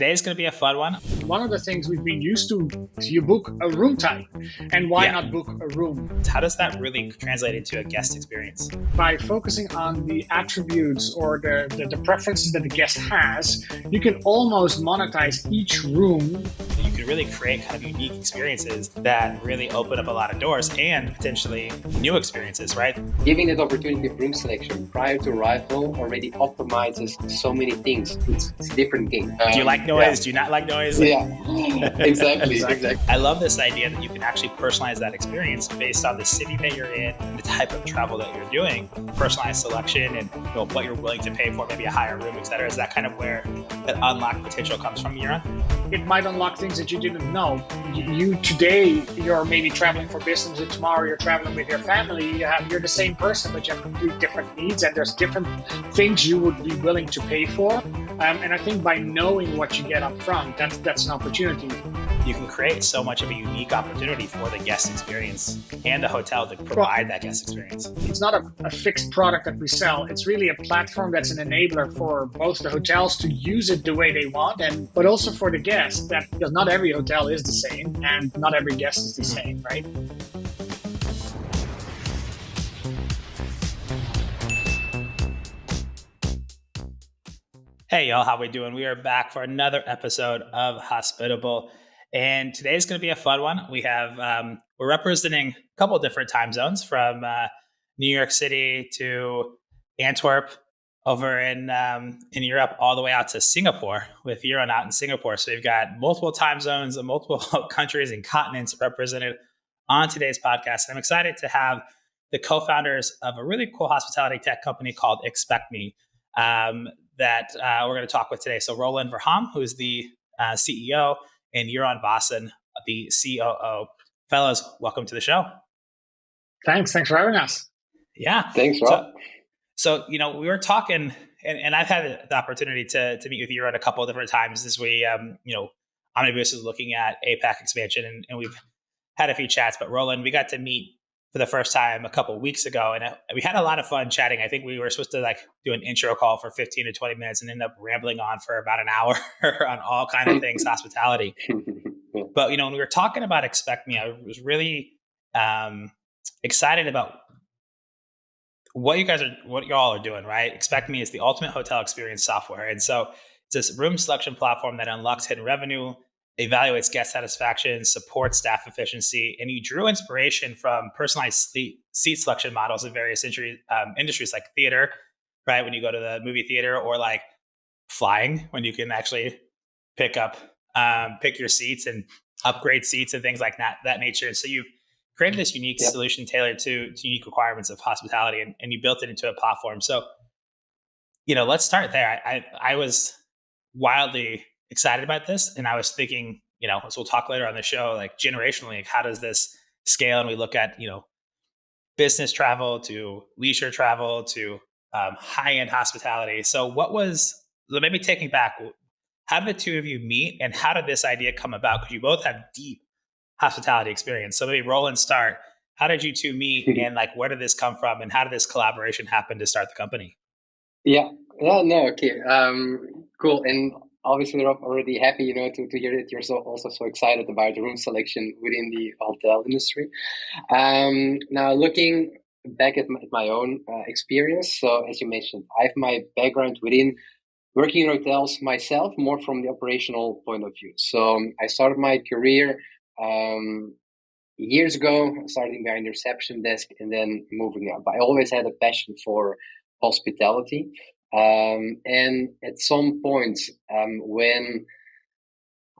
Today's going to be a fun one. One of the things we've been used to is you book a room type, and why not book a room? How does that really translate into a guest experience? By focusing on the attributes or the preferences that the guest has, you can almost monetize each room. You can really create kind of unique experiences that really open up a lot of doors and potentially new experiences, right? Giving that opportunity of room selection prior to arrival already optimizes so many things. It's a different game. Do you like noise? Do you not like noise? Yeah, exactly. I love this idea that you can actually personalize that experience based on the city that you're in, the type of travel that you're doing, personalized selection, and what you're willing to pay for, maybe a higher room, et cetera. Is that kind of where that unlocked potential comes from, Jeroen? It might unlock things that you didn't know. You today, you're maybe traveling for business, and tomorrow you're traveling with your family. You're the same person, but you have completely different needs, and there's different things you would be willing to pay for. And I think by knowing what you get up front, that's an opportunity. You can create so much of a unique opportunity for the guest experience and the hotel to provide that guest experience. It's not a fixed product that we sell. It's really a platform that's an enabler for both the hotels to use it the way they want, but also for the guests, because not every hotel is the same and not every guest is the same, right? Hey y'all, how we doing? We are back for another episode of Hospitable. And today's going to be a fun one. We have we're representing a couple of different time zones from New York City to Antwerp, over in Europe, all the way out to Singapore with Jeroen out in Singapore. So we've got multiple time zones and multiple countries and continents represented on today's podcast. And I'm excited to have the co-founders of a really cool hospitality tech company called ExpectMe that we're going to talk with today. So Roeland Verhamme, who's the CEO, and Jeroen Vaassen, the COO. Fellas, welcome to the show. Thanks for having us. Yeah. Thanks, Rob. So we were talking, and I've had the opportunity to meet with Jeroen a couple of different times as we, Omnibus is looking at APAC expansion, and we've had a few chats. But Roeland, we got to meet for the first time a couple of weeks ago, and we had a lot of fun chatting. I think we were supposed to do an intro call for 15 to 20 minutes and end up rambling on for about an hour on all kind of things hospitality. But when we were talking about ExpectMe, I was really excited about what you all are doing, right? ExpectMe is the ultimate hotel experience software, and so it's this room selection platform that unlocks hidden revenue, evaluates guest satisfaction, supports staff efficiency, and you drew inspiration from personalized seat selection models in various industries like theater, right? When you go to the movie theater, or like flying, when you can actually pick your seats and upgrade seats and things like that nature. And so you've created this unique solution tailored to unique requirements of hospitality, and you built it into a platform. So, let's start there. I was wildly excited about this, and I was thinking, as we'll talk later on the show, generationally, how does this scale? And we look at, business travel to leisure travel to high-end hospitality. So maybe taking back, how did the two of you meet, and how did this idea come about? Because you both have deep hospitality experience. So maybe Roeland, start. How did you two meet, and where did this come from, and how did this collaboration happen to start the company? Okay. Cool. And obviously, Rob, already happy, to hear that you're also so excited about the room selection within the hotel industry. Now, looking back at my own experience, so as you mentioned, I have my background within working in hotels myself, more from the operational point of view. So I started my career years ago, starting behind the reception desk and then moving up. I always had a passion for hospitality. And at some point, when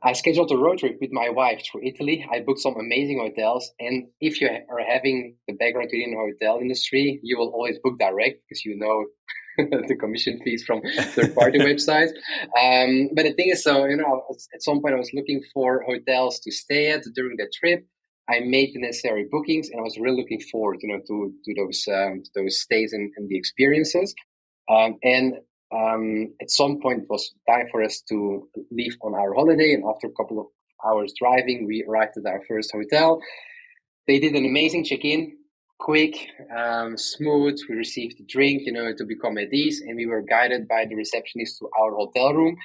I scheduled a road trip with my wife through Italy, I booked some amazing hotels. And if you are having the background within the hotel industry, you will always book direct because the commission fees from third-party websites. But the thing is, at some point I was looking for hotels to stay at during that trip. I made the necessary bookings, and I was really looking forward, to those stays and the experiences. At some point, it was time for us to leave on our holiday. And after a couple of hours driving, we arrived at our first hotel. They did an amazing check-in, quick, smooth. We received a drink, to become at ease. And we were guided by the receptionist to our hotel room.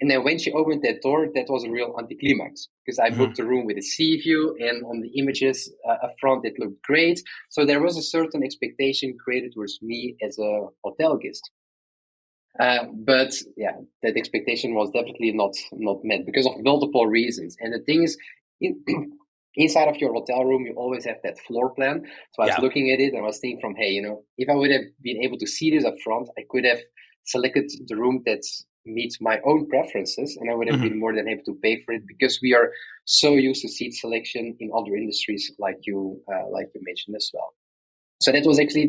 And then when she opened that door, that was a real anticlimax because I Mm-hmm. booked a room with a sea view, and on the images up front, it looked great. So there was a certain expectation created towards me as a hotel guest. But yeah, that expectation was definitely not met because of multiple reasons. And the thing is, in, inside of your hotel room, you always have that floor plan. So I was Yeah. looking at it and I was thinking from, hey, if I would have been able to see this up front, I could have selected the room that meets my own preferences, and I would have Mm-hmm. been more than happy to pay for it because we are so used to seat selection in other industries, like you mentioned as well. So that was actually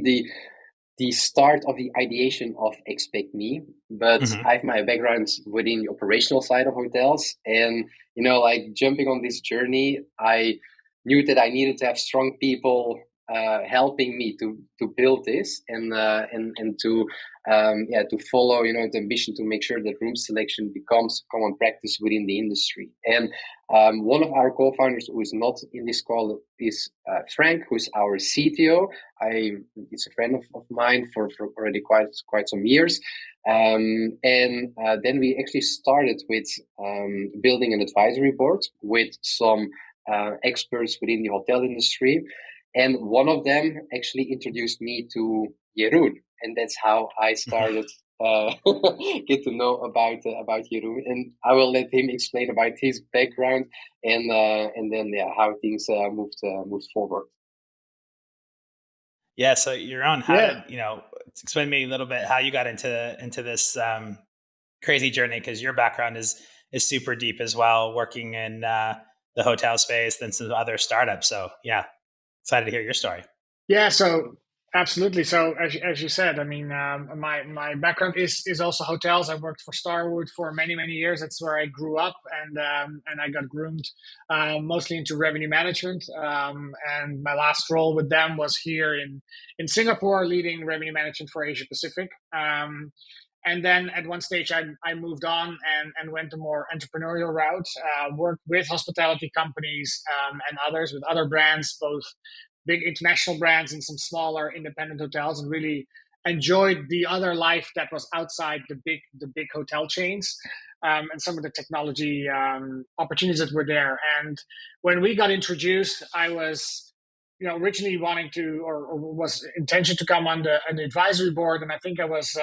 the start of the ideation of ExpectMe, but Mm-hmm. I have my background within the operational side of hotels. And, like jumping on this journey, I knew that I needed to have strong people helping me to build this and to follow the ambition to make sure that room selection becomes common practice within the industry. And one of our co-founders who is not in this call is Frank, who's our CTO. He's a friend of mine for already quite some years. And then we actually started with building an advisory board with some experts within the hotel industry. And one of them actually introduced me to Jeroen. And that's how I started get to know about Jeroen. And I will let him explain about his background and then how things moved forward. Yeah. So your own, how Yeah. did, explain to me a little bit how you got into this crazy journey? Cause your background is super deep as well, working in the hotel space, then some other startups. So yeah, excited to hear your story. Yeah, so absolutely. So as you said, I mean, my background is also hotels. I worked for Starwood for many years. That's where I grew up, and I got groomed mostly into revenue management. And my last role with them was here in Singapore, leading revenue management for Asia Pacific. And then at one stage, I moved on and went a more entrepreneurial route, worked with hospitality companies and others, with other brands, both big international brands and some smaller independent hotels, and really enjoyed the other life that was outside the big hotel chains, and some of the technology opportunities that were there. And when we got introduced, I was originally wanting to or was intention to come on an advisory board, and I think I was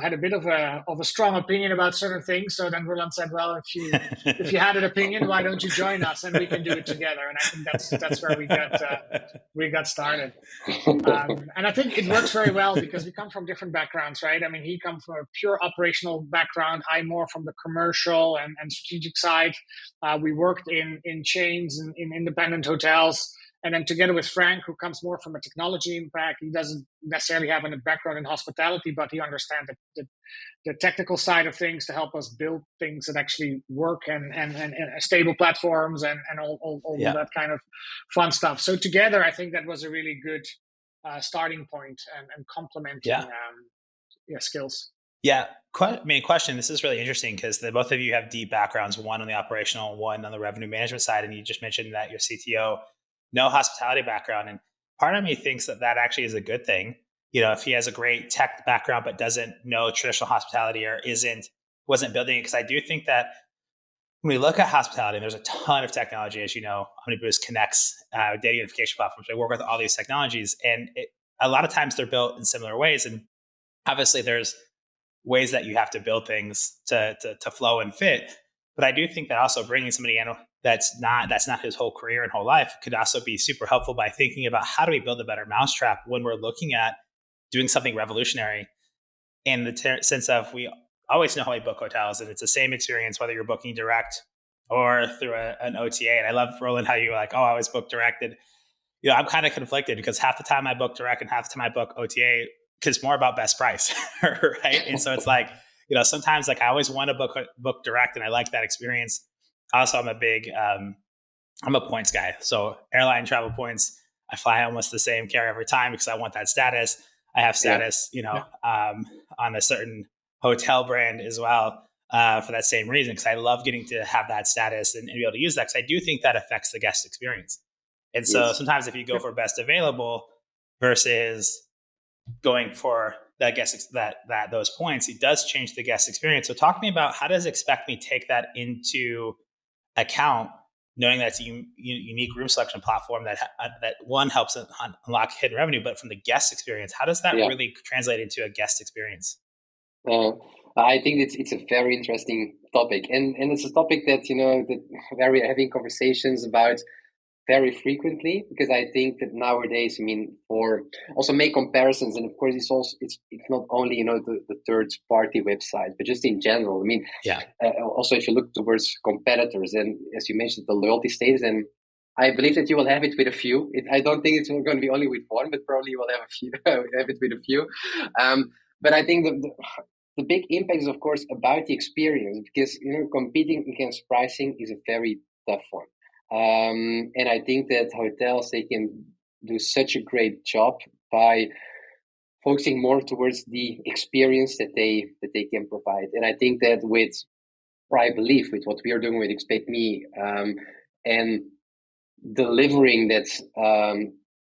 had a bit of a strong opinion about certain things. So then Roland said, "Well, if you had an opinion, why don't you join us and we can do it together?" And I think that's where we got started. And I think it works very well because we come from different backgrounds, right? I mean, he comes from a pure operational background. I more from the commercial and strategic side. We worked in chains and in independent hotels. And then together with Frank, who comes more from a technology impact, he doesn't necessarily have a background in hospitality, but he understands the technical side of things to help us build things that actually work and stable platforms and all Yeah. that kind of fun stuff. So together, I think that was a really good starting point and complementing Yeah. skills. Yeah. Main question. This is really interesting because the both of you have deep backgrounds, one on the operational, one on the revenue management side. And you just mentioned that your CTO, no hospitality background. And part of me thinks that actually is a good thing. If he has a great tech background, but doesn't know traditional hospitality or wasn't building it. Because I do think that when we look at hospitality, there's a ton of technology, as you know, Omnibus connects data unification platforms. I work with all these technologies, and a lot of times they're built in similar ways. And obviously, there's ways that you have to build things to flow and fit. But I do think that also bringing somebody in that's not his whole career and whole life could also be super helpful by thinking about how do we build a better mousetrap when we're looking at doing something revolutionary in the sense of we always know how we book hotels, and it's the same experience whether you're booking direct or through an OTA. And I love, Roland, how you were like, oh, I always book direct. And I'm kind of conflicted because half the time I book direct and half the time I book OTA because it's more about best price, right? And so it's like, sometimes like I always want to book direct, and I like that experience. Also, I'm a points guy, so airline travel points. I fly almost the same carrier every time because I want that status. I have status, Yeah. on a certain hotel brand as well for that same reason because I love getting to have that status and be able to use that because I do think that affects the guest experience. And so Yes. sometimes if you go for best available versus going for that those points, it does change the guest experience. So talk to me about how does ExpectMe take that into account, knowing that it's a unique room selection platform that one helps unlock hidden revenue, but from the guest experience, how does that Yeah. really translate into a guest experience? Uh, I think it's a very interesting topic, and it's a topic that that we're having conversations about very frequently, because I think that nowadays, I mean, for also make comparisons, and of course, it's not only the third party website, but just in general. I mean, Yeah. also if you look towards competitors, and as you mentioned, the loyalty status, and I believe that you will have it with a few. I don't think it's going to be only with one, but probably you will have a few, have it with a few. But I think the big impact is, of course, about the experience, because competing against pricing is a very tough one. And I think that hotels, they can do such a great job by focusing more towards the experience that they can provide. And I think that I believe with what we are doing with ExpectMe, and delivering that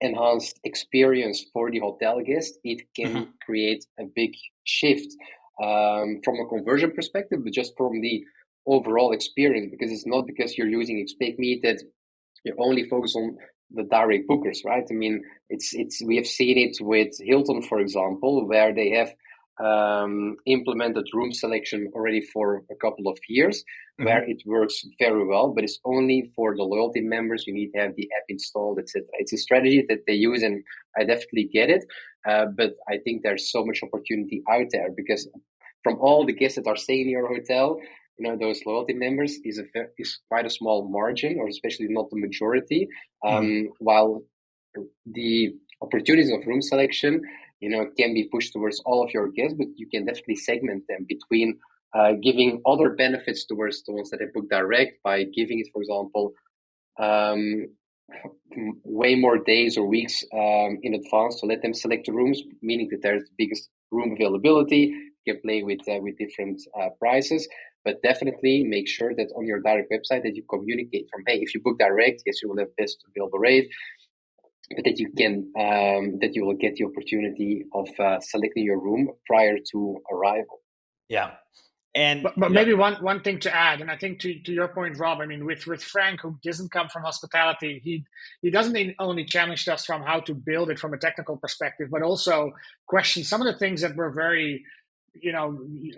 enhanced experience for the hotel guest, it can create a big shift from a conversion perspective, but just from the overall experience, because it's not because you're using ExpectMe that you only focus on the direct bookers, right? I mean, it's we have seen it with Hilton, for example, where they have implemented room selection already for a couple of years, where it works very well, but it's only for the loyalty members. You need to have the app installed, etc. It's a strategy that they use, and I definitely get it. But I think there's so much opportunity out there, because from all the guests that are staying in your hotel, those loyalty members is quite a small margin, or especially not the majority. While the opportunities of room selection, can be pushed towards all of your guests, but you can definitely segment them between giving other benefits towards the ones that they book direct, by giving it, for example, way more days or weeks in advance to let them select the rooms, meaning that there's the biggest room availability. You can play with different prices, but definitely make sure that on your direct website that you communicate from, hey, if you book direct, yes, you will have best available rate, but that you can that you will get the opportunity of selecting your room prior to arrival. Yeah. And but maybe one thing to add, and I think to your point, Rob, I mean, with Frank, who doesn't come from hospitality, he doesn't only challenge us from how to build it from a technical perspective, but also question some of the things that were very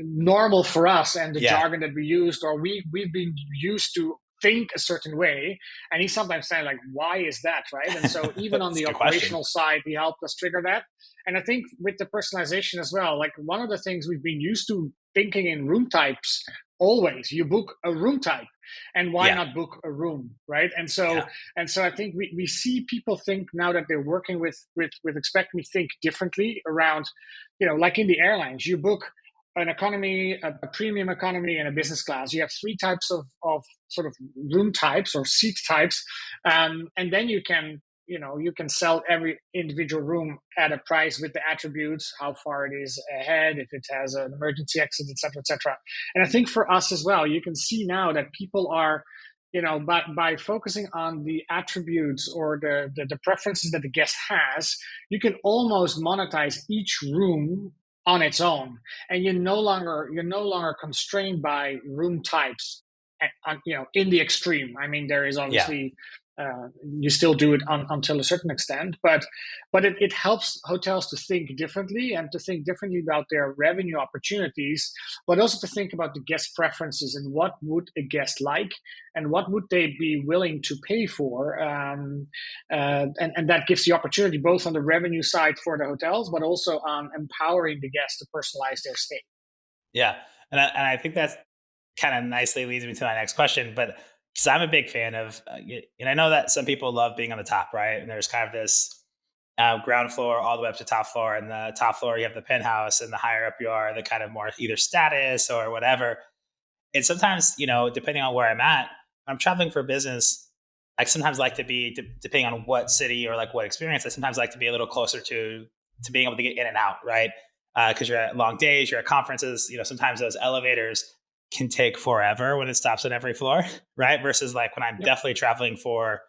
normal for us, and the jargon that we used, or we've been used to think a certain way, and he's sometimes saying like, why is that, right? And so even on the operational side, he helped us trigger that. And I think with the personalization as well, like one of the things we've been used to thinking in room types, always you book a room type, and why not book a room, right? And so I think we see people think now that they're working with ExpectMe, think differently around, like in the airlines, you book an economy, a premium economy, and a business class. You have three types of sort of room types or seat types, and then you can sell every individual room at a price with the attributes, how far it is ahead, if it has an emergency exit, et cetera, et cetera. And I think for us as well, you can see now that people are, by focusing on the attributes or the preferences that the guest has, you can almost monetize each room on its own, and you're no longer constrained by room types, in the extreme. I mean, there is obviously you still do it until a certain extent, but it helps hotels to think differently, and to think differently about their revenue opportunities, but also to think about the guest preferences, and what would a guest like, and what would they be willing to pay for, and that gives the opportunity both on the revenue side for the hotels, but also on empowering the guests to personalize their stay. Yeah, and I think that's kind of nicely leads me to my next question, but because I'm a big fan of, and I know that some people love being on the top, right? And there's kind of this ground floor all the way up to top floor, and the top floor you have the penthouse, and the higher up you are, the kind of more either status or whatever. And sometimes, depending on where I'm at, when I'm traveling for business, I sometimes like to be, depending on what city or like what experience, I sometimes like to be a little closer to being able to get in and out, right? Because you're at long days, you're at conferences, sometimes those elevators can take forever when it stops on every floor, right? Versus like when I'm definitely traveling for,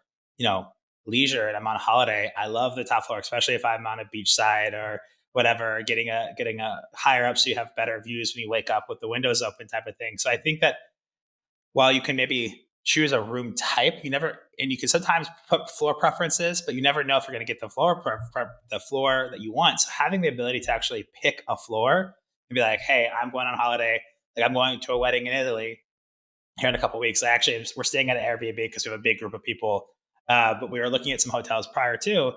leisure and I'm on holiday, I love the top floor, especially if I'm on a beachside or whatever, getting a higher up so you have better views when you wake up with the windows open type of thing. So I think that while you can maybe choose a room type, you never, and you can sometimes put floor preferences, but you never know if you're going to get the floor that you want. So having the ability to actually pick a floor and be like, hey, I'm going on holiday, like I'm going to a wedding in Italy here in a couple of weeks. We're staying at an Airbnb because we have a big group of people, but we were looking at some hotels prior to,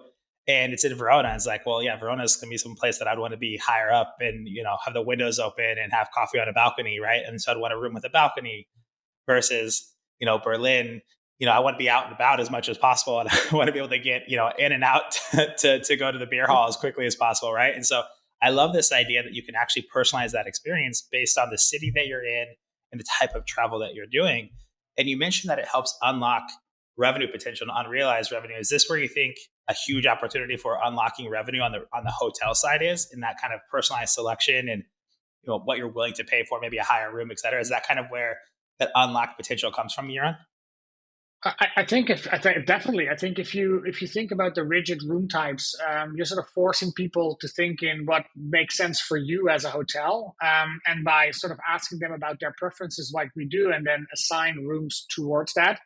and it's in Verona. It's like, well, yeah, Verona's gonna be some place that I'd want to be higher up and have the windows open and have coffee on a balcony, right? And so I'd want a room with a balcony versus Berlin. I want to be out and about as much as possible, and I want to be able to get in and out to go to the beer hall as quickly as possible, right? And so I love this idea that you can actually personalize that experience based on the city that you're in and the type of travel that you're doing. And you mentioned that it helps unlock revenue potential and unrealized revenue. Is this where you think a huge opportunity for unlocking revenue on the hotel side is, in that kind of personalized selection and what you're willing to pay for, maybe a higher room, et cetera? Is that kind of where that unlocked potential comes from, Jeroen? Definitely. I think if you think about the rigid room types, you're sort of forcing people to think in what makes sense for you as a hotel, and by sort of asking them about their preferences, like we do, and then assign rooms towards that.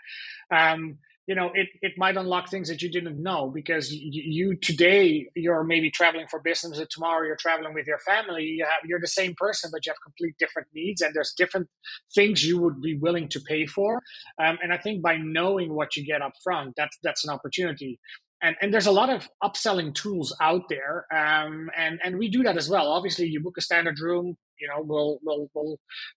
It might unlock things that you didn't know, because you today you're maybe traveling for business, and tomorrow you're traveling with your family. You're the same person, but you have complete different needs, and there's different things you would be willing to pay for. And I think by knowing what you get up front, that's an opportunity. And there's a lot of upselling tools out there, and we do that as well. Obviously, you book a standard room.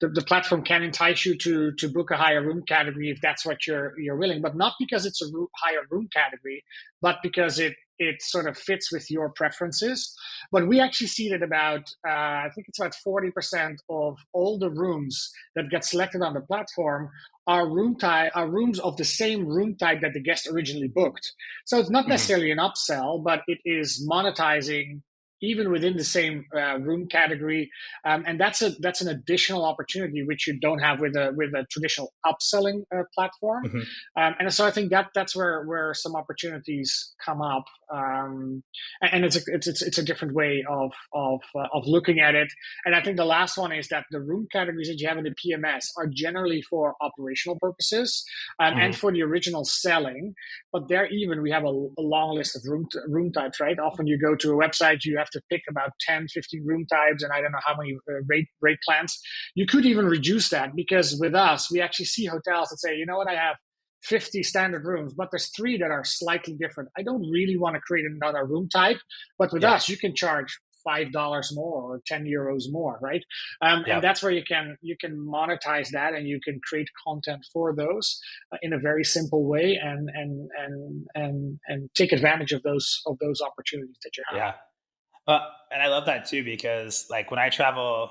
The platform can entice you to book a higher room category if that's what you're willing, but not because it's a higher room category, but because it sort of fits with your preferences. But we actually see that about I think it's about 40% of all the rooms that get selected on the platform are rooms of the same room type that the guest originally booked. So it's not Mm-hmm. necessarily an upsell, but it is monetizing even within the same room category, and that's an additional opportunity which you don't have with a traditional upselling platform. Mm-hmm. And so I think that's where some opportunities come up, and it's a different way of looking at it. And I think the last one is that the room categories that you have in the PMS are generally for operational purposes, and Mm-hmm. for the original selling. But there, even we have a long list of room types, right? Often you go to a website, you have to pick about 10, 15 room types, and I don't know how many rate plans. You could even reduce that, because with us, we actually see hotels that say, you know what, I have 50 standard rooms, but there's three that are slightly different. I don't really want to create another room type, but with Yeah. us, you can charge $5 more or €10 more, right? And Yeah. that's where you can monetize that, and you can create content for those in a very simple way, and take advantage of those opportunities that you have. Yeah. And I love that too, because like when I travel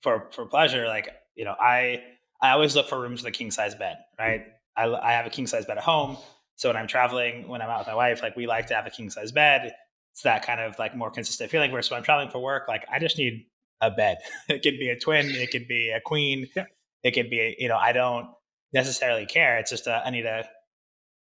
for pleasure, like I always look for rooms with a king size bed, right? I have a king size bed at home, so when I'm traveling, when I'm out with my wife, like we like to have a king size bed. It's that kind of like more consistent feeling. Whereas when I'm traveling for work, like I just need a bed. It could be a twin, it could be a queen, Yeah. it could be I don't necessarily care. It's just I need a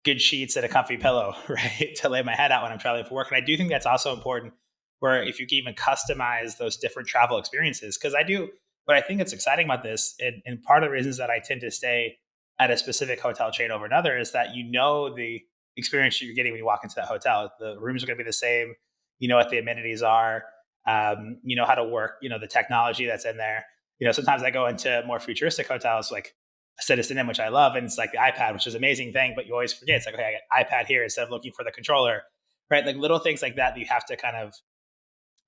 good sheets and a comfy pillow, right, to lay my head out when I'm traveling for work. And I do think that's also important, where if you can even customize those different travel experiences, because I do, what I think is exciting about this, and part of the reasons that I tend to stay at a specific hotel chain over another, is that the experience you're getting when you walk into that hotel. The rooms are going to be the same. You know what the amenities are. You know how to work. You know the technology that's in there. Sometimes I go into more futuristic hotels, like Citizen Inn, which I love, and it's like the iPad, which is an amazing thing, but you always forget. It's like, okay, I got iPad here instead of looking for the controller, right? Like little things like that you have to kind of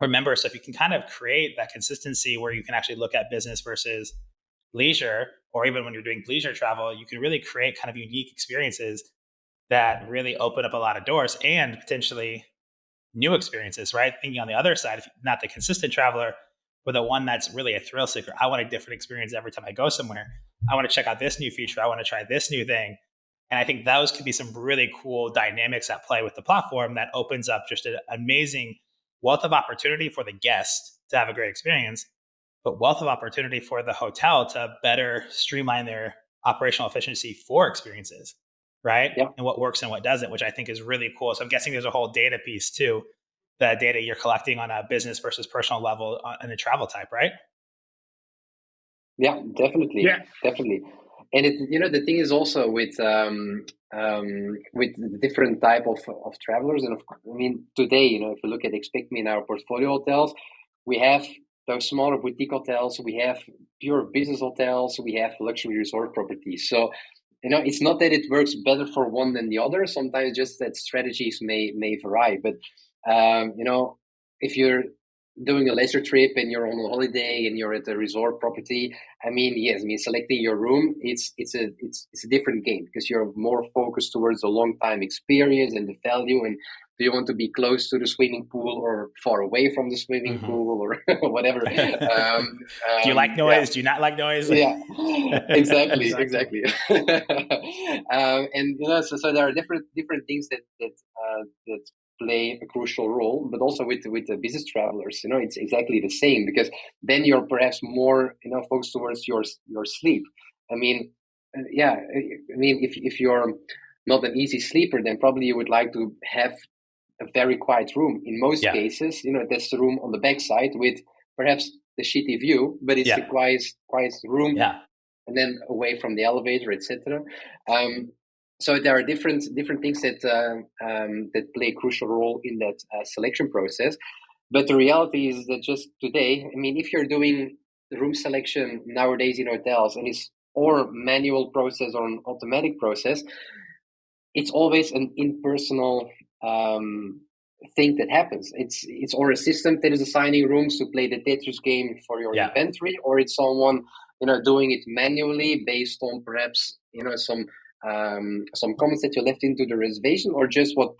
remember. So if you can kind of create that consistency where you can actually look at business versus leisure, or even when you're doing leisure travel, you can really create kind of unique experiences that really open up a lot of doors and potentially new experiences, right? Thinking on the other side, if not the consistent traveler, but the one that's really a thrill seeker. I want a different experience every time I go somewhere. I want to check out this new feature. I want to try this new thing. And I think those could be some really cool dynamics at play with the platform that opens up just an amazing wealth of opportunity for the guest to have a great experience, but wealth of opportunity for the hotel to better streamline their operational efficiency for experiences, right? Yeah. And what works and what doesn't, which I think is really cool. So I'm guessing there's a whole data piece too the data you're collecting on a business versus personal level in a travel type, right? Yeah, definitely, Yeah. definitely. And the thing is also with the different type of travelers, and I mean, today, if you look at ExpectMe in our portfolio hotels, we have those smaller boutique hotels, we have pure business hotels, we have luxury resort properties. So, it's not that it works better for one than the other. Sometimes just that strategies may vary. But if you're doing a leisure trip and you're on a holiday and you're at a resort property, I mean, yes, I mean, selecting your room, it's a different game because you're more focused towards the long time experience and the value. And do you want to be close to the swimming pool or far away from the swimming pool or whatever? Do you like Yeah. noise? Do you not like noise? Yeah, exactly, Exactly. exactly. And so there are different things that play a crucial role, but also with the business travelers, it's exactly the same because then you're perhaps more focused towards your sleep. I mean, yeah, I mean if you're not an easy sleeper, then probably you would like to have a very quiet room. In most Yeah. cases, that's the room on the backside with perhaps the shitty view, but it's a Yeah. quiet room, Yeah. and then away from the elevator, etc. So there are different things that play a crucial role in that selection process. But the reality is that just today, I mean, if you're doing room selection nowadays in hotels and it's or manual process or an automatic process, it's always an impersonal thing that happens. It's or a system that is assigning rooms to play the Tetris game for your Yeah. inventory, or it's someone doing it manually based on perhaps some comments that you left into the reservation, or just what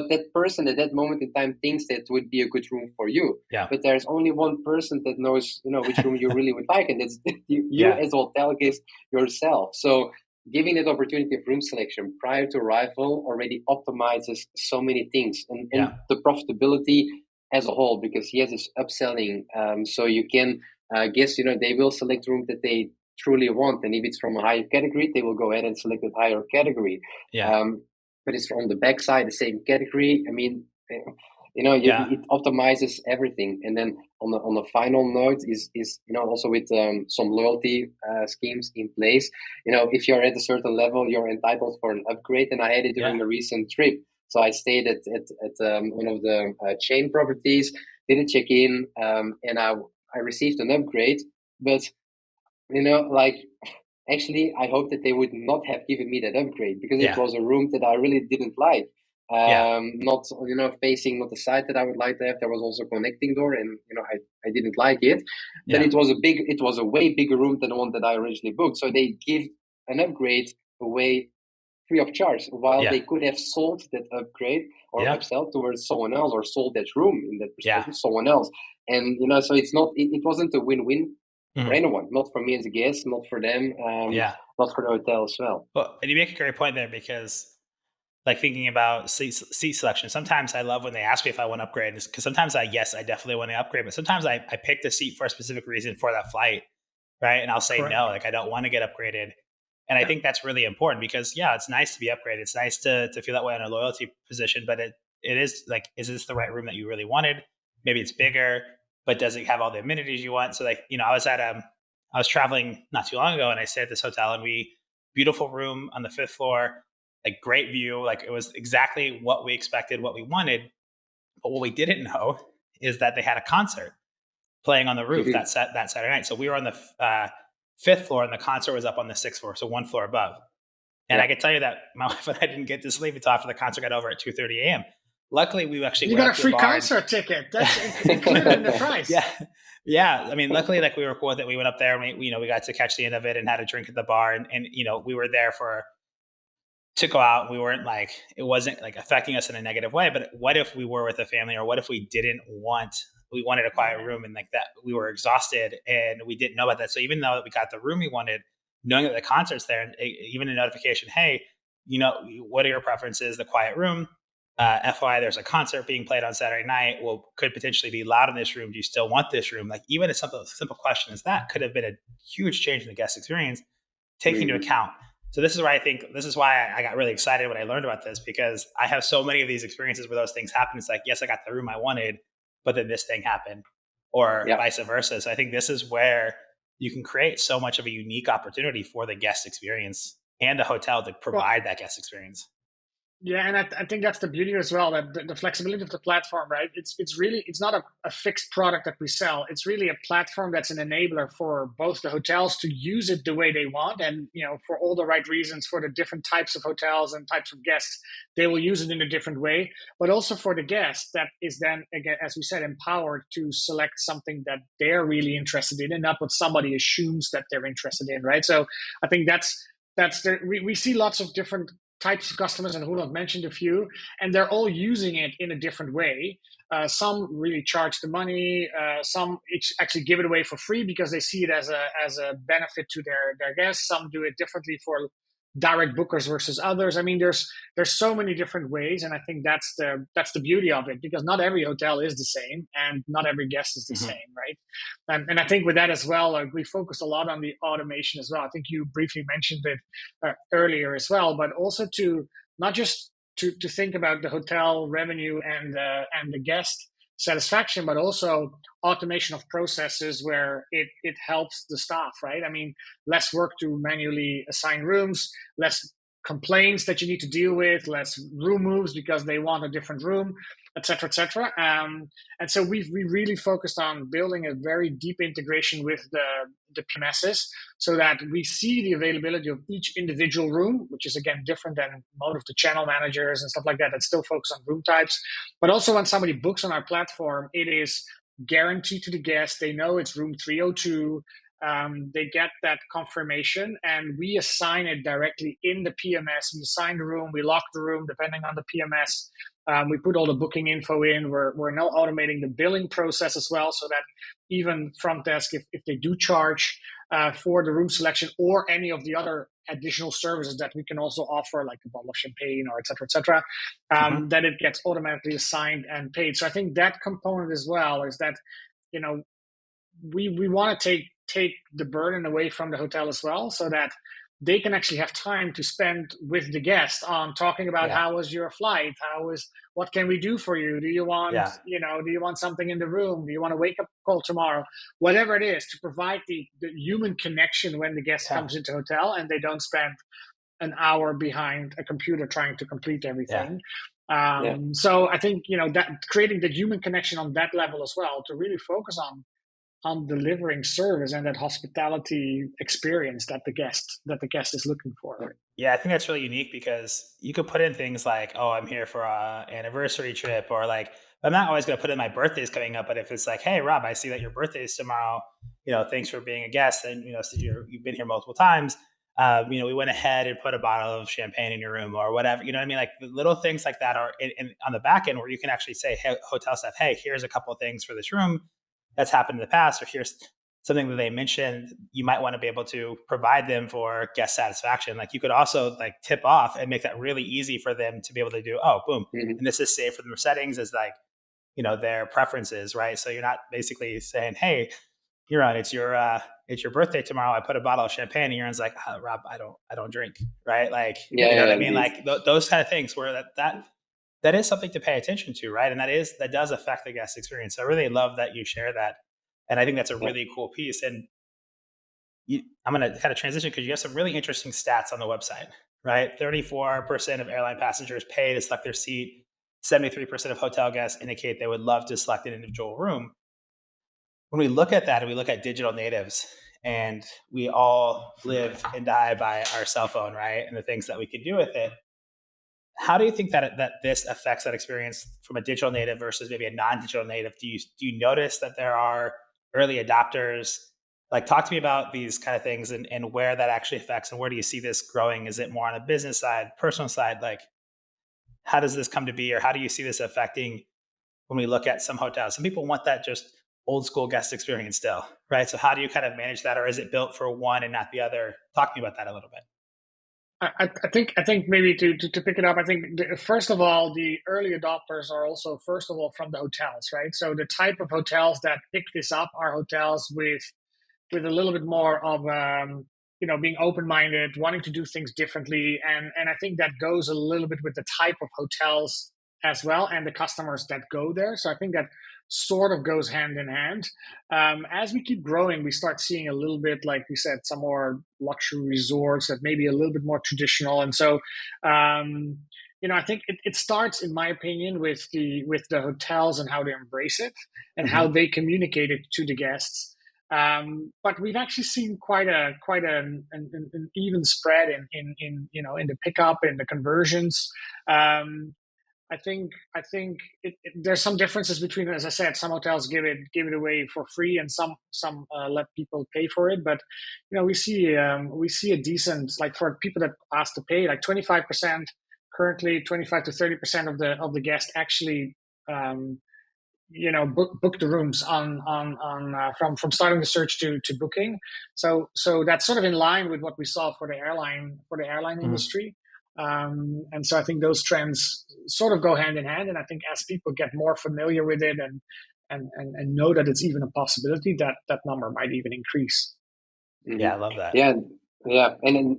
that person at that moment in time thinks that would be a good room for you. Yeah. But there's only one person that knows which room you really would like, and that's you Yeah. as a hotel guest yourself. So giving that opportunity of room selection prior to arrival already optimizes so many things and Yeah. the profitability as a whole, because yes, it's upselling. So you can guess, they will select room that they truly want. And if it's from a higher category, they will go ahead and select a higher category. Yeah. But it's from the backside, the same category. I mean, Yeah. it optimizes everything. And then on the final note is also with some loyalty schemes in place. If you're at a certain level, you're entitled for an upgrade. And I had it during Yeah. a recent trip. So I stayed at one of the chain properties, didn't check in, and I received an upgrade. But like, actually, I hope that they would not have given me that upgrade because it Yeah. was a room that I really didn't like. Yeah. Not facing not the side that I would like to have. There was also a connecting door, and I didn't like it. But Yeah. it was a way bigger room than the one that I originally booked. So they give an upgrade away free of charge, while Yeah. they could have sold that upgrade or Yeah. upsell towards someone else, or sold that room in that Yeah. perspective someone else. And so it wasn't a win-win for Mhm. anyone, not for me as a guest, not for them, Yeah. not for the hotel as well. Well, and you make a great point there because, like, thinking about seat selection, sometimes I love when they ask me if I want to upgrade because sometimes yes, I definitely want to upgrade, but sometimes I pick the seat for a specific reason for that flight, right? And I'll say no, Correct. like I don't want to get upgraded. And I Yeah. think that's really important because yeah, it's nice to be upgraded. It's nice to feel that way in a loyalty position, but it is like, is this the right room that you really wanted? Maybe it's bigger, but does it have all the amenities you want? So like, I was traveling not too long ago and I stayed at this hotel and beautiful room on the fifth floor, like great view. Like it was exactly what we expected, what we wanted. But what we didn't know is that they had a concert playing on the roof Mhm. that Saturday night. So we were on the fifth floor and the concert was up on the sixth floor. So one floor above. And Yeah. I can tell you that my wife and I didn't get to sleep until after the concert got over at 2:30 a.m. Luckily, we actually You went got a up to a free bar. concert ticket. That's included in the price. Yeah, yeah. I mean, luckily, like we were cool with it. We went up there and we got to catch the end of it and had a drink at the bar. And we were there to go out. We weren't like, it wasn't like affecting us in a negative way. But what if we were with a family, or what if we we wanted a quiet room and like that we were exhausted and we didn't know about that. So even though we got the room we wanted, knowing that the concert's there, and even a notification, hey, what are your preferences? The quiet room. FYI, there's a concert being played on Saturday night. Well, could potentially be loud in this room. Do you still want this room? Like even a simple question as that could have been a huge change in the guest experience, taking into Mhm. account. So this is why I got really excited when I learned about this, because I have so many of these experiences where those things happen. It's like, yes, I got the room I wanted, but then this thing happened, or Yeah. vice versa. So I think this is where you can create so much of a unique opportunity for the guest experience and the hotel to Well, provide that guest experience. yeah, and I think that's the beauty as well, that the flexibility of the platform, right? It's really, it's not a fixed product that we sell. It's really a platform that's an enabler for both the hotels to use it the way they want, and for all the right reasons, for the different types of hotels and types of guests, they will use it in a different way. But also for the guest, that is then, again, as we said, empowered to select something that they're really interested in, and not what somebody assumes that they're interested in, right? So I think we see lots of different types of customers, and Roeland mentioned a few, and they're all using it in a different way. Some really charge the money. Some actually give it away for free because they see it as a benefit to their guests. Some do it differently for direct bookers versus others. I mean, there's so many different ways, and I think that's the beauty of it, because not every hotel is the same, and not every guest is the Mm-hmm. same, right? And I think with that as well, we focus a lot on the automation as well. I think you briefly mentioned it earlier as well, but also to not just to think about the hotel revenue and the guest satisfaction, but also automation of processes where it helps the staff, right? I mean, less work to manually assign rooms, less complaints that you need to deal with, less room moves because they want a different room, et cetera, et cetera. And so we really focused on building a very deep integration with the PMSs, so that we see the availability of each individual room, which is again different than most of the channel managers and stuff like that still focus on room types. But also when somebody books on our platform, it is guaranteed to the guest. They know it's room 302. They get that confirmation, and we assign it directly in the PMS. We assign the room, we lock the room depending on the PMS. We put all the booking info in. We're now automating the billing process as well, so that even front desk, if they do charge for the room selection or any of the other additional services that we can also offer, like a bottle of champagne or et cetera, Mm-hmm. that it gets automatically assigned and paid. So I think that component as well is that, you know, we want to take the burden away from the hotel as well, so that they can actually have time to spend with the guest on talking about, Yeah. how was your flight, what can we do for you, do you want, Yeah. do you want something in the room, do you want a wake up call tomorrow, whatever it is, to provide the human connection when the guest Yeah. comes into hotel, and they don't spend an hour behind a computer trying to complete Yeah. everything. Yeah. So I think, that creating the human connection on that level as well, to really focus on delivering service and that hospitality experience that the guest is looking for. Yeah, I think that's really unique, because you could put in things like, "Oh, I'm here for a anniversary trip," or like, I'm not always going to put in my birthday's coming up, but if it's like, "Hey, Rob, I see that your birthday is tomorrow. Thanks for being a guest, and since you've been here multiple times, we went ahead and put a bottle of champagne in your room or whatever." You know what I mean? Like the little things like that are on the back end, where you can actually say, "Hey, hotel staff, hey, here's a couple of things for this room that's happened in the past, or here's something that they mentioned you might want to be able to provide them for guest satisfaction." Like you could also like tip off and make that really easy for them to be able to do, oh, boom. Mm-hmm. And this is saved for their settings as like, their preferences, right? So you're not basically saying, hey, Huron, it's your birthday tomorrow. I put a bottle of champagne, and Huron's like, Rob, I don't drink, right? Like, Yeah, you know what yeah, I mean? indeed. Like those kind of things where that is something to pay attention to, right? And that does affect the guest experience. So I really love that you share that. And I think that's a Yeah. really cool piece. And I'm going to kind of transition, because you have some really interesting stats on the website, right? 34% of airline passengers pay to select their seat. 73% of hotel guests indicate they would love to select an individual room. When we look at that and we look at digital natives, and we all live and die by our cell phone, right? And the things that we can do with it. How do you think that this affects that experience from a digital native versus maybe a non-digital native? Do you notice that there are early adopters? Like, talk to me about these kind of things, and where that actually affects, and where do you see this growing? Is it more on a business side, personal side? Like, how does this come to be, or how do you see this affecting when we look at some hotels? Some people want that just old school guest experience still, right? So how do you kind of manage that, or is it built for one and not the other? Talk to me about that a little bit. I think maybe to pick it up, I think first of all, the early adopters are also, first of all, from the hotels, right? So the type of hotels that pick this up are hotels with a little bit more of being open-minded, wanting to do things differently, and I think that goes a little bit with the type of hotels as well and the customers that go there. So I think that sort of goes hand in hand. As we keep growing, we start seeing a little bit, like we said, some more luxury resorts that may be a little bit more traditional, and so. I think it starts, in my opinion, with the hotels and how they embrace it and how they communicate it to the guests. But we've actually seen quite an even spread in the pickup and the conversions. I think there's some differences between, as I said, some hotels give it away for free, and some let people pay for it. But we see a decent, like, for people that ask to pay, like 25% currently, 25 to 30% of the guests actually book the rooms on from starting the search to booking. So that's sort of in line with what we saw for the airline industry. And so I think those trends sort of go hand in hand. And I think as people get more familiar with it and know that it's even a possibility, that number might even increase. Yeah, I love that. Yeah, yeah, and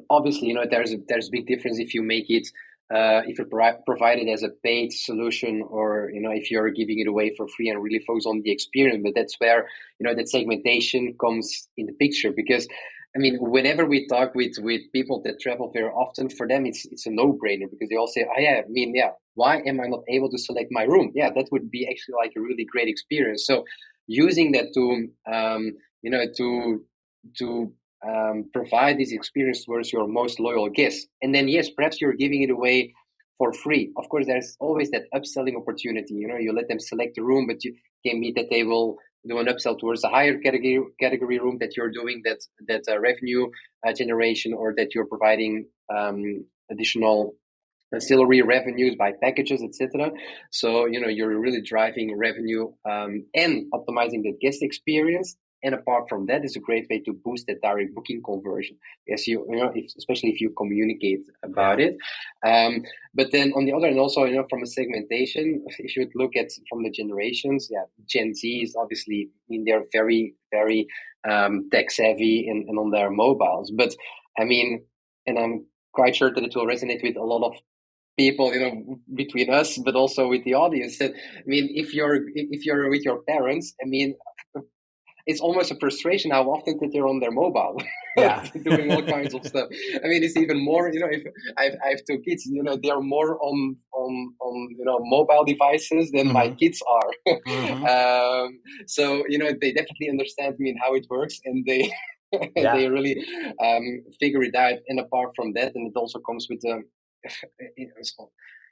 obviously, there's a big difference if you make it, if you provide it as a paid solution, or if you're giving it away for free and really focus on the experience. But that's where that segmentation comes in the picture, because I mean, whenever we talk with people that travel very often, for them it's a no-brainer, because they all say, oh yeah, I mean, yeah, why am I not able to select my room? Yeah, that would be actually like a really great experience. So using that to provide this experience towards your most loyal guests. And then, yes, perhaps you're giving it away for free. Of course, there's always that upselling opportunity. You let them select a room, but you can meet that they will do an upsell towards a higher category room that you're doing that revenue generation, or that you're providing additional ancillary revenues by packages, etc. So you're really driving revenue and optimizing the guest experience. And apart from that, it's a great way to boost that direct booking conversion, as especially if you communicate about it. But then on the other hand, also from a segmentation, if you would look at from the generations, Gen Z is obviously, I mean, they're very very tech savvy and on their mobiles. But I mean, and I'm quite sure that it will resonate with a lot of people between us, but also with the audience, that I mean, if you're with your parents, I mean, it's almost a frustration how often that they're on their mobile, doing all kinds of stuff. I mean, it's even more, if I have two kids, they're more on mobile devices than my kids are. So they definitely understand, I mean, how it works, and they they really figure it out. And apart from that, and it also comes with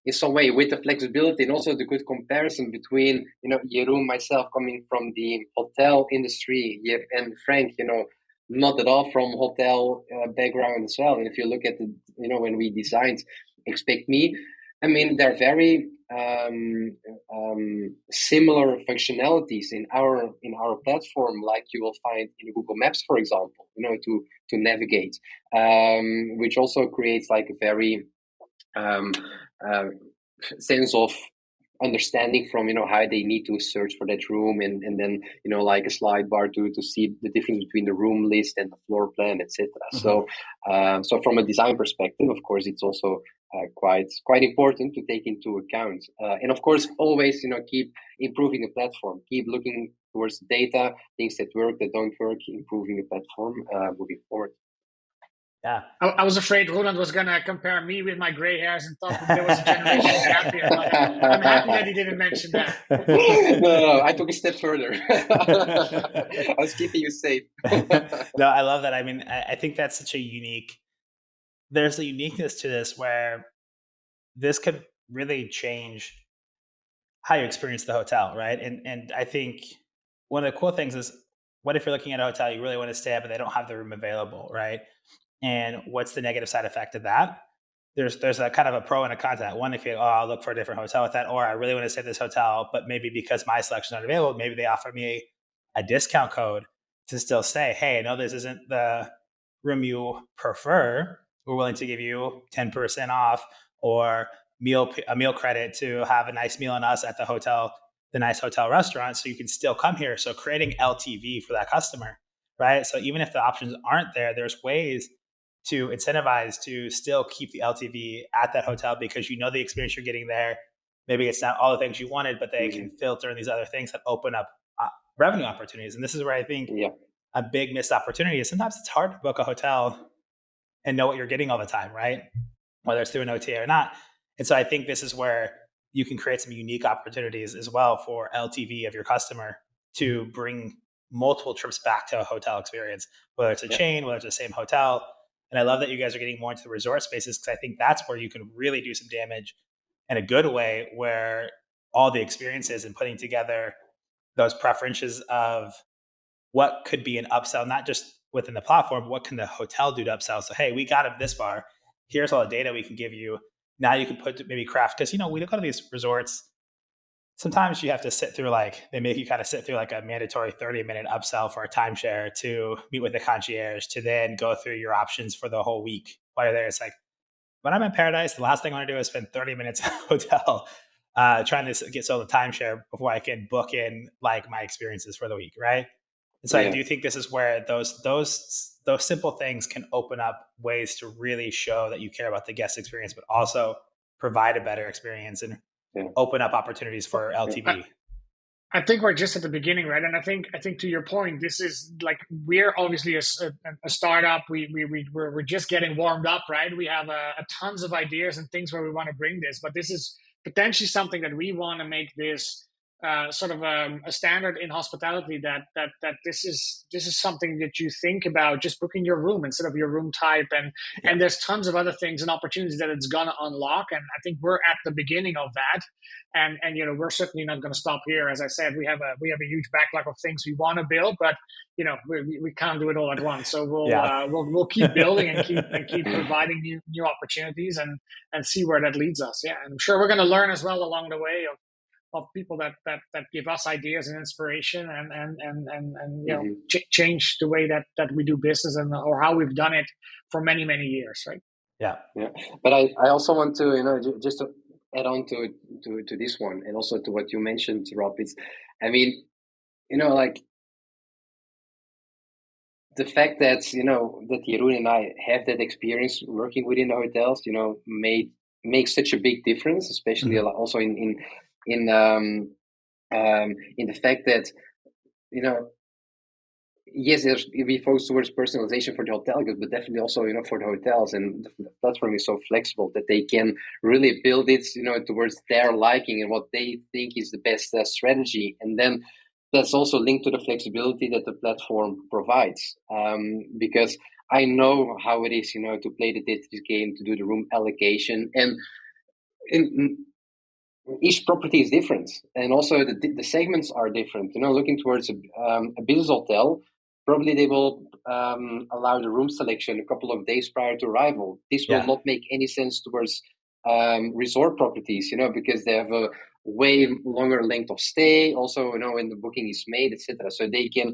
in some way with the flexibility, and also the good comparison between Jeroen, myself, coming from the hotel industry, and Frank, not at all from hotel background as well. And if you look at the when we designed ExpectMe, I mean, they're very similar functionalities in our platform, like you will find in Google Maps, for example, to navigate, which also creates like a very sense of understanding from how they need to search for that room, and then like a slide bar to see the difference between the room list and the floor plan, etc. So from a design perspective, of course, it's also quite important to take into account, and of course always keep improving the platform, keep looking towards data, things that work, that don't work, improving the platform moving forward. Yeah. I was afraid Roeland was going to compare me with my gray hairs and thought that there was a generational gap here. But I'm happy that he didn't mention that. No, I took a step further. I was keeping you safe. No, I love that. I mean, I think that's such a there's a uniqueness to this where this could really change how you experience the hotel, right? And I think one of the cool things is, what if you're looking at a hotel, you really want to stay at, but they don't have the room available, right? And what's the negative side effect of that? There's a kind of a pro and a con to that. One, if you I'll look for a different hotel with that, or I really want to stay at this hotel, but maybe because my selection is not available, maybe they offer me a discount code to still say, hey, I know this isn't the room you prefer. We're willing to give you 10% off, or a meal credit to have a nice meal on us at the nice hotel restaurant, so you can still come here. So creating LTV for that customer. right? So even if the options aren't there, there's ways to incentivize to still keep the LTV at that hotel because you know the experience you're getting there. Maybe it's not all the things you wanted, but they can Mm-hmm. filter in these other things that open up revenue opportunities. And this is where I think Yeah. a big missed opportunity is sometimes it's hard to book a hotel and know what you're getting all the time, right? Whether it's through an OTA or not. And so I think this is where you can create some unique opportunities as well for LTV of your customer to bring multiple trips back to a hotel experience, whether it's a Yeah. chain, whether it's the same hotel. And I love that you guys are getting more into the resort spaces because I think that's where you can really do some damage in a good way, where all the experiences and putting together those preferences of what could be an upsell, not just within the platform, but what can the hotel do to upsell? So, hey, we got them this far. Here's all the data we can give you. Now you can put maybe craft, because, we go to these resorts. Sometimes you have to sit through they make you kind of sit through like a mandatory 30-minute upsell for a timeshare to meet with the concierge to then go through your options for the whole week. While you're there, it's like, when I'm in paradise, the last thing I want to do is spend 30 minutes at a hotel trying to get sold a timeshare before I can book in like my experiences for the week, right? And so I Yeah. do think this is where those simple things can open up ways to really show that you care about the guest experience, but also provide a better experience and Yeah. open up opportunities for I, LTV. I think we're just at the beginning, right? And I think to your point, this is like we're obviously a startup. We're just getting warmed up, right? We have a tons of ideas and things where we want to bring this, but this is potentially something that we want to make this sort of a standard in hospitality. That this is something that you think about just booking your room instead of your room type, Yeah. and there's tons of other things and opportunities that it's gonna unlock. And I think we're at the beginning of that, and we're certainly not going to stop here. As I said, we have a huge backlog of things we want to build, but we can't do it all at once. So we'll Yeah. uh, we'll we'll keep building and keep providing new opportunities, and see where that leads us. Yeah, and I'm sure we're going to learn as well along the way of people that give us ideas and inspiration, and Mm-hmm. change the way that we do business, and or how we've done it for many years, right? Yeah. Yeah, but I also want to just to add on to this one, and also to what you mentioned, Rob. It's, I mean, like the fact that that Jeroen and I have that experience working within the hotels, made makes such a big difference, especially Mhm. also in um in the fact that you know yes, we focus towards personalization for the hotel guests, but definitely also for the hotels, and the platform is so flexible that they can really build it towards their liking and what they think is the best strategy, and then that's also linked to the flexibility that the platform provides. Because I know how it is, to play the Tetris game, to do the room allocation, and in, each property is different, and also the segments are different. Looking towards a business hotel, probably they will allow the room selection a couple of days prior to arrival. This will Yeah. not make any sense towards resort properties, because they have a way longer length of stay. Also, when the booking is made, etc. So they can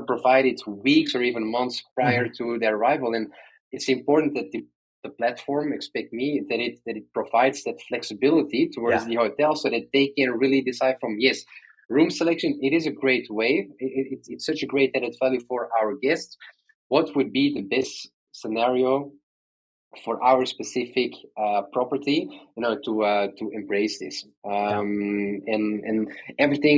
provide it weeks or even months prior Mhm. to their arrival. And it's important that the platform ExpectMe that it provides that flexibility towards Yeah. the hotel so that they can really decide from, yes, room selection, it is a great way. It's such a great added value for our guests. What would be the best scenario for our specific property, to embrace this, Yeah. and everything,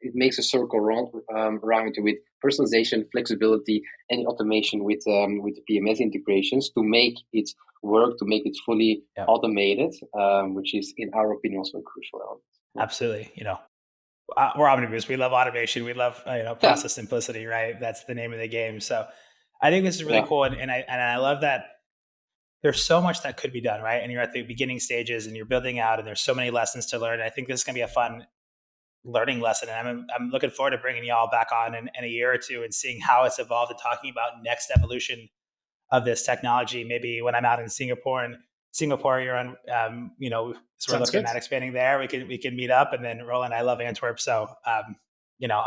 it makes a circle around with personalization, flexibility, and automation with the PMS integrations to make it work, to make it fully Yeah. automated, which is, in our opinion, also a crucial element. Absolutely. We're omnibus. We love automation. We love Yeah, process simplicity. Right. That's the name of the game. So I think this is really yeah, cool, and I love that there's so much that could be done. Right. And you're at the beginning stages, and you're building out, and there's so many lessons to learn. And I think this is going to be a fun learning lesson. And I'm looking forward to bringing y'all back on in a year or two and seeing how it's evolved and talking about next evolution of this technology. Maybe when I'm out in Singapore, and Singapore, you're on, so we're Sounds looking good. at expanding there. We can meet up, and then Roland, I love Antwerp, so I'll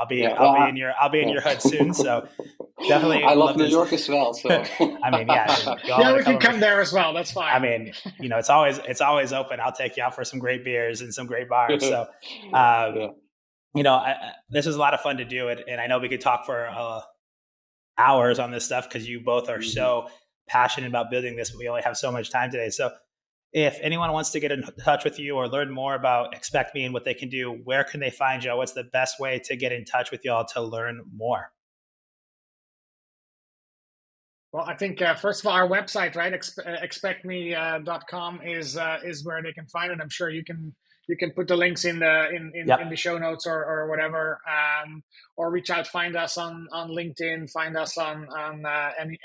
be yeah. I'll Well, be in your hood soon. So definitely I would love love New to. York as well, so. I mean, yeah, y'all Yeah, want to we come can over? come there as well. That's I fine. mean, it's always open. I'll take you out for some great beers and some great bars. So, um, Yeah. this was a lot of fun to do it, and I know we could talk for hours on this stuff because you both are Mm-hmm. so passionate about building this, but we only have so much time today. So if anyone wants to get in touch with you or learn more about ExpectMe and what they can do, where can they find you? What's the best way to get in touch with y'all to learn more? Well, I think first of all, our website, right, expectme.com is where they can find it. I'm sure you can put the links in the in the Yep, show notes or whatever, or reach out, find us on LinkedIn, find us on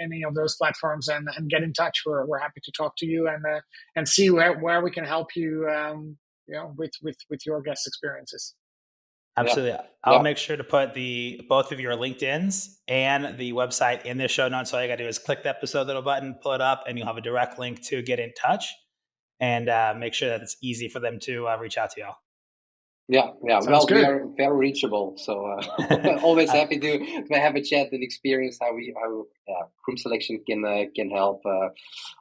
any of those platforms, and get in touch. We're happy to talk to you and see where we can help you, with your guest experiences. Yeah. absolutely. I'll Yeah. make sure to put the both of your LinkedIn's and the website in the show notes. So all you got to do is click the episode little button, pull it up, and you'll have a direct link to get in touch and make sure that it's easy for them to reach out to y'all. Yeah, yeah. Sounds Well, we good. are very reachable, so always I, happy to have a chat and experience how group selection can help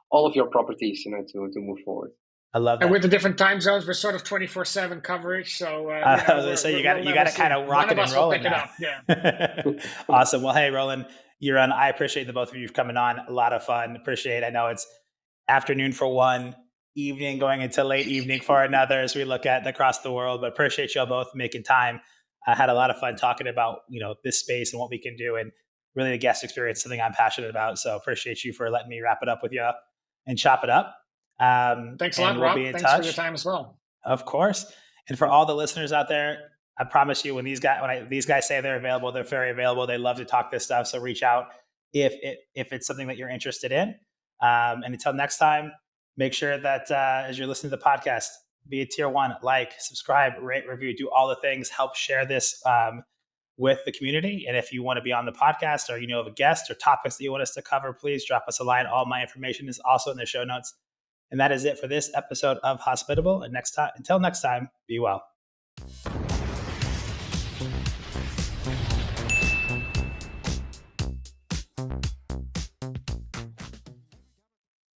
all of your properties, to move forward. I love And with that. the different time zones, we're sort of 24/7 coverage. So, I was gonna say we'll you never got it kind sleep. of One of rocking and us will rolling pick it now. up. Yeah. Awesome. Well, hey, Roland, Jeroen, I appreciate the both of you coming on. A lot of fun. Appreciate. I know it's afternoon for one, evening going into late evening for another as we look at across the world. But appreciate y'all both making time. I had a lot of fun talking about this space and what we can do, and really the guest experience, something I'm passionate about. So appreciate you for letting me wrap it up with you and chop it up. Thanks a And lot, we'll be Rob. in Thanks for your touch. time as well. Of course. And for all the listeners out there, I promise you, these guys say they're available, they're very available. They love to talk this stuff. So reach out if it's something that you're interested in. And until next time, make sure that as you're listening to the podcast, be a tier one, like, subscribe, rate, review, do all the things, help share this with the community. And if you want to be on the podcast or you know of a guest or topics that you want us to cover, please drop us a line. All my information is also in the show notes. And that is it for this episode of Hospitable. And until next time, be well.